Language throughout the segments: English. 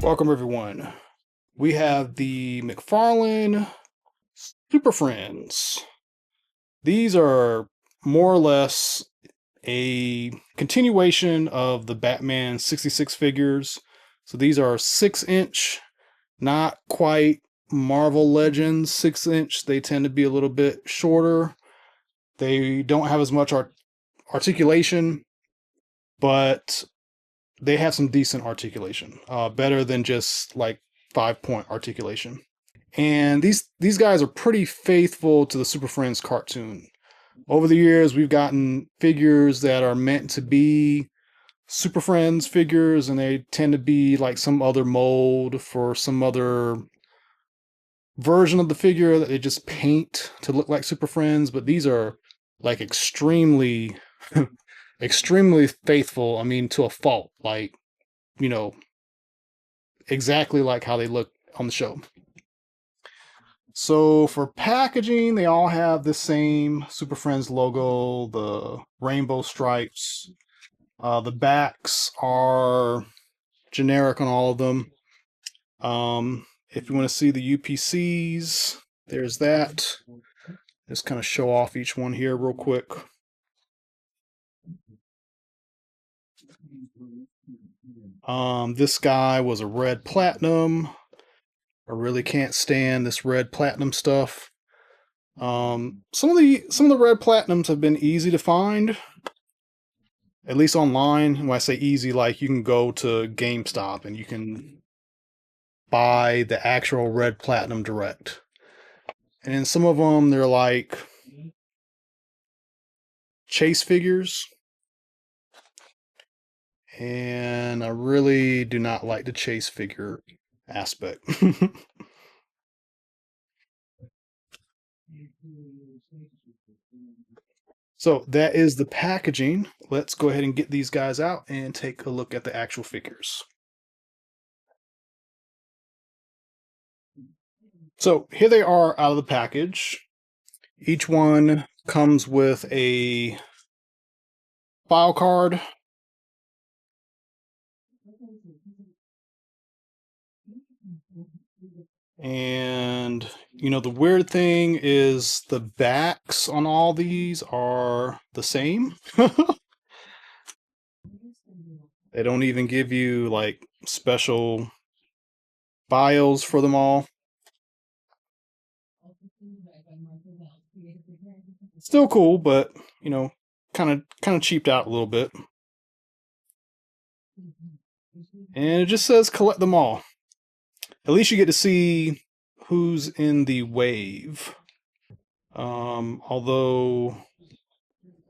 Welcome everyone. We have the McFarlane Superfriends. These are more or less a continuation of the Batman 66 figures. So these are 6-inch, not quite Marvel Legends 6-inch. They tend to be a little bit shorter. They don't have as much articulation, but they have some decent articulation. Better than just like 5-point articulation. And these guys are pretty faithful to the Super Friends cartoon. Over the years, we've gotten figures that are meant to be Super Friends figures, and they tend to be like some other mold for some other version of the figure that they just paint to look like Super Friends. But these are like extremely, extremely faithful. I mean, to a fault. Like, you know, exactly like how they look on the show. So for packaging, they all have the same Super Friends logo, the rainbow stripes. The backs are generic on all of them. If you want to see the UPCs, there's that. Just kind of show off each one here real quick. This guy was a red platinum. I really can't stand this red platinum stuff. Some of the red platinums have been easy to find, at least online. When I say easy, like you can go to GameStop and you can buy the actual red platinum direct. And in some of them, they're like chase figures. And I really do not like the chase figure aspect. So that is the packaging. Let's go ahead and get these guys out and take a look at the actual figures. So here they are out of the package. Each one comes with a file card. And, the weird thing is the backs on all these are the same. They don't even give you like special bios for them all. Still cool, but kind of cheaped out a little bit. And it just says collect them all. At least you get to see who's in the wave. Although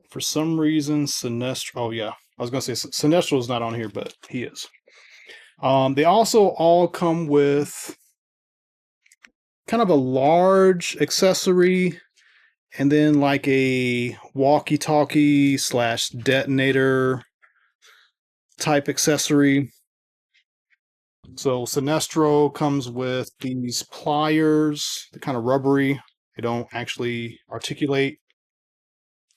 for some reason Sinestro, oh yeah, I was gonna say Sinestro is not on here, but he is. They also all come with kind of a large accessory and then like a walkie-talkie / detonator type accessory. So Sinestro comes with these pliers. They're kind of rubbery. They don't actually articulate.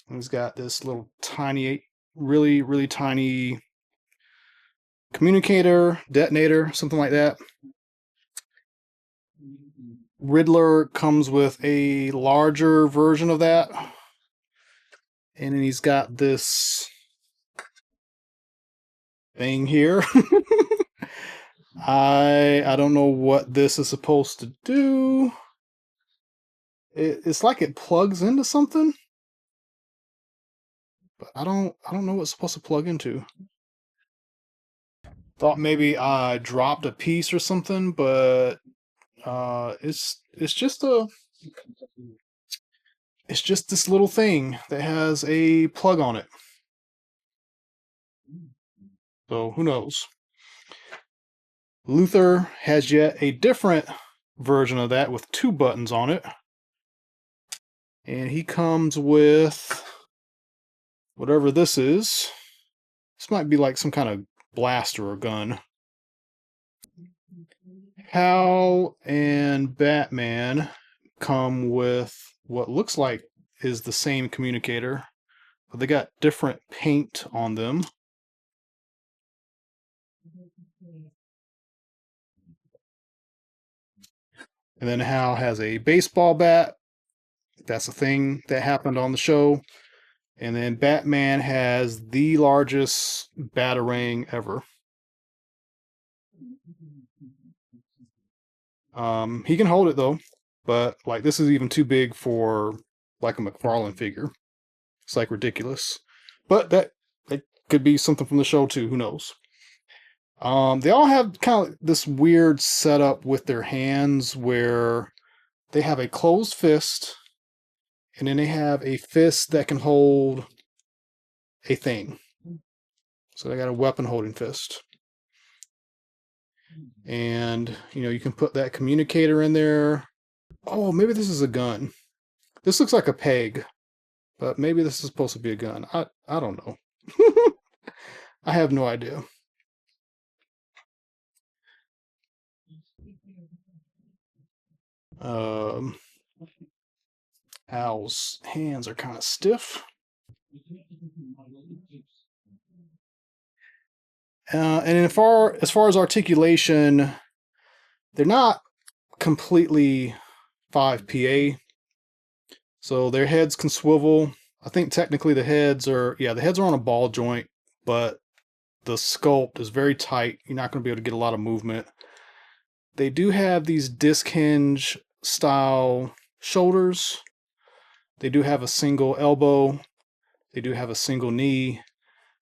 And he's got this little tiny, really, really tiny communicator, detonator, something like that. Riddler comes with a larger version of that. And then he's got this thing here. I don't know what this is supposed to do. It's like it plugs into something, but I don't know what it's supposed to plug into. Thought maybe I dropped a piece or something, but it's just this little thing that has a plug on it. So who knows? Luther has yet a different version of that with 2 buttons on it. And he comes with whatever this is. This might be like some kind of blaster or gun. Hal and Batman come with what looks like is the same communicator, but they got different paint on them. And then Hal has a baseball bat. That's a thing that happened on the show. And then Batman has the largest batarang ever. He can hold it though, but like this is even too big for like a McFarlane figure. It's like ridiculous. But that could be something from the show too. Who knows? They all have kind of this weird setup with their hands where they have a closed fist, and then they have a fist that can hold a thing. So they got a weapon holding fist. And you can put that communicator in there. Oh, maybe this is a gun. This looks like a peg, but maybe this is supposed to be a gun. I don't know. I have no idea. Um, Al's hands are kind of stiff. And as far as articulation, they're not completely 5 PA. So their heads can swivel. I think technically the heads are on a ball joint, but the sculpt is very tight. You're not going to be able to get a lot of movement. They do have these disc hinge style shoulders. They do have a single elbow. They do have a single knee.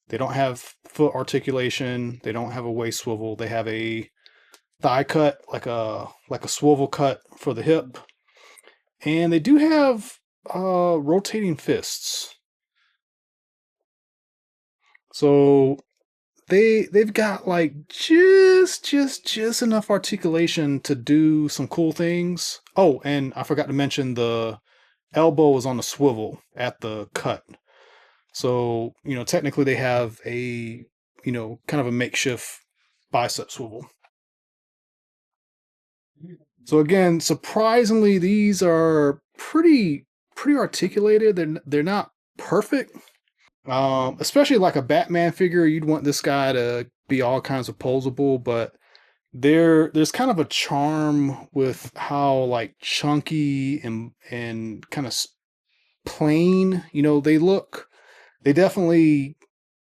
They don't have foot articulation. They don't have a waist swivel. They have a thigh cut, like a swivel cut for the hip. And they do have rotating fists. So they've got like just enough articulation to do some cool things. Oh, and I forgot to mention the elbow is on the swivel at the cut. So, technically they have a, kind of a makeshift bicep swivel. So again, surprisingly, these are pretty articulated. They're not perfect. Especially like a Batman figure, you'd want this guy to be all kinds of posable, but there's kind of a charm with how like chunky and kind of plain, they look. They definitely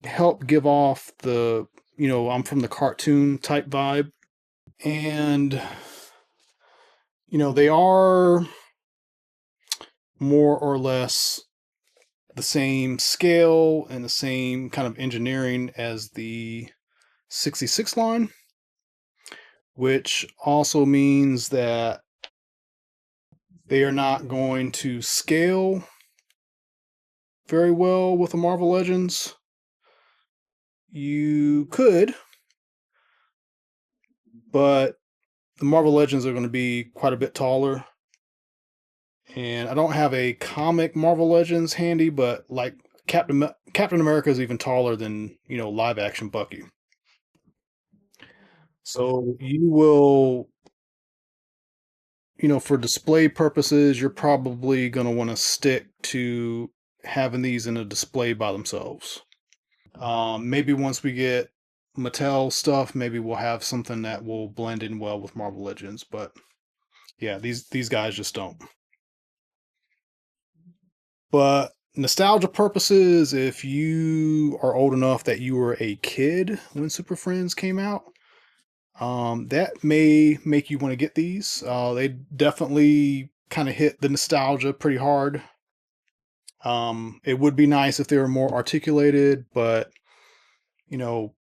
help give off the, I'm from the cartoon type vibe. And they are more or less the same scale and the same kind of engineering as the 66 line, which also means that they are not going to scale very well with the Marvel Legends. You could, but the Marvel Legends are going to be quite a bit taller. And I don't have a comic Marvel Legends handy, but like Captain America is even taller than, live action Bucky. So you will, for display purposes, you're probably going to want to stick to having these in a display by themselves. Maybe once we get Mattel stuff, maybe we'll have something that will blend in well with Marvel Legends. But yeah, these guys just don't. But nostalgia purposes, if you are old enough that you were a kid when Super Friends came out, that may make you want to get these. They definitely kind of hit the nostalgia pretty hard. It would be nice if they were more articulated, but you know,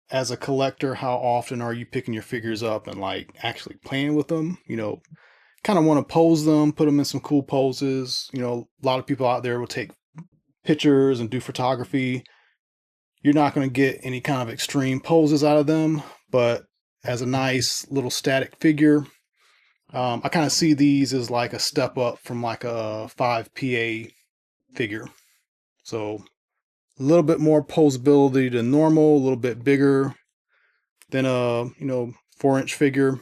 as a collector, how often are you picking your figures up and like actually playing with them? Kind of want to pose them, put them in some cool poses. A lot of people out there will take pictures and do photography. You're not going to get any kind of extreme poses out of them, but as a nice little static figure, I kind of see these as like a step up from like a 5 PA figure. So a little bit more posability than normal, a little bit bigger than a 4-inch figure.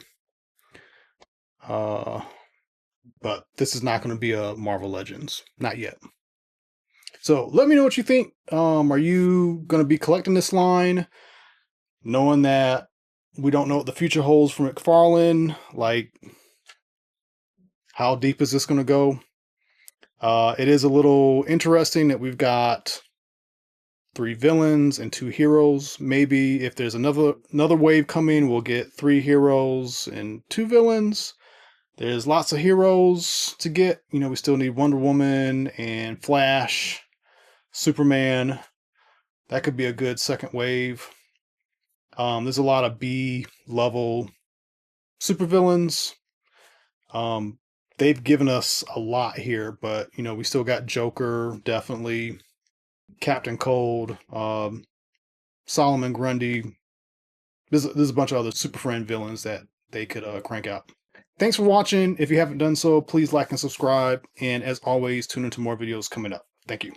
But this is not going to be a Marvel Legends, not yet. So let me know what you think. Are you going to be collecting this line, knowing that we don't know what the future holds for McFarlane? Like, How deep is this going to go? It is a little interesting that we've got 3 villains and 2 heroes. Maybe if there's another wave coming, we'll get 3 heroes and 2 villains. There's lots of heroes to get. You know, we still need Wonder Woman and Flash, Superman. That could be a good second wave. There's a lot of B level supervillains. They've given us a lot here, but you know, we still got Joker, definitely, Captain Cold, Solomon Grundy. There's a bunch of other Super Friend villains that they could crank out. Thanks for watching. If you haven't done so, please like and subscribe. And as always, tune into more videos coming up. Thank you.